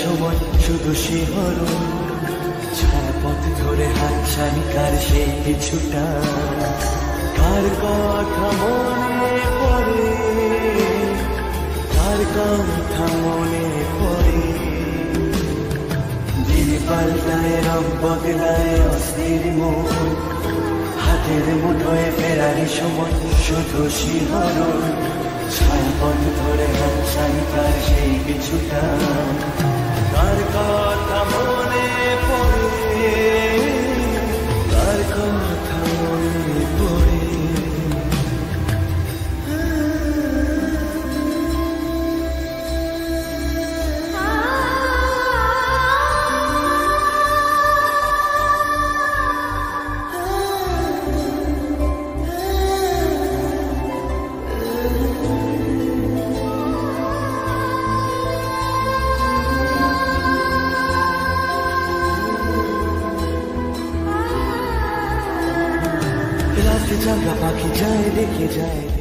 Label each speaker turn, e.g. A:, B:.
A: সময় শুধু শিহরণ, ছায়াপথ ধরে হাতছানি কার সেই কিছুটা, কার কথা মনে পড়ে, কার কথা মনে পড়ে। দিন পাল্টায় রং বদলায় অস্থির মন, হাতের মুঠোয় ফেরার সময় শুধু শিহরণ, ছায়াপথ ধরে হাতছানি কার সেই কিছুটা, কার কথা মনে পড়ে, কার কথা মনে পড়ে। রাত জাগা পাখি যায় দেখে যায়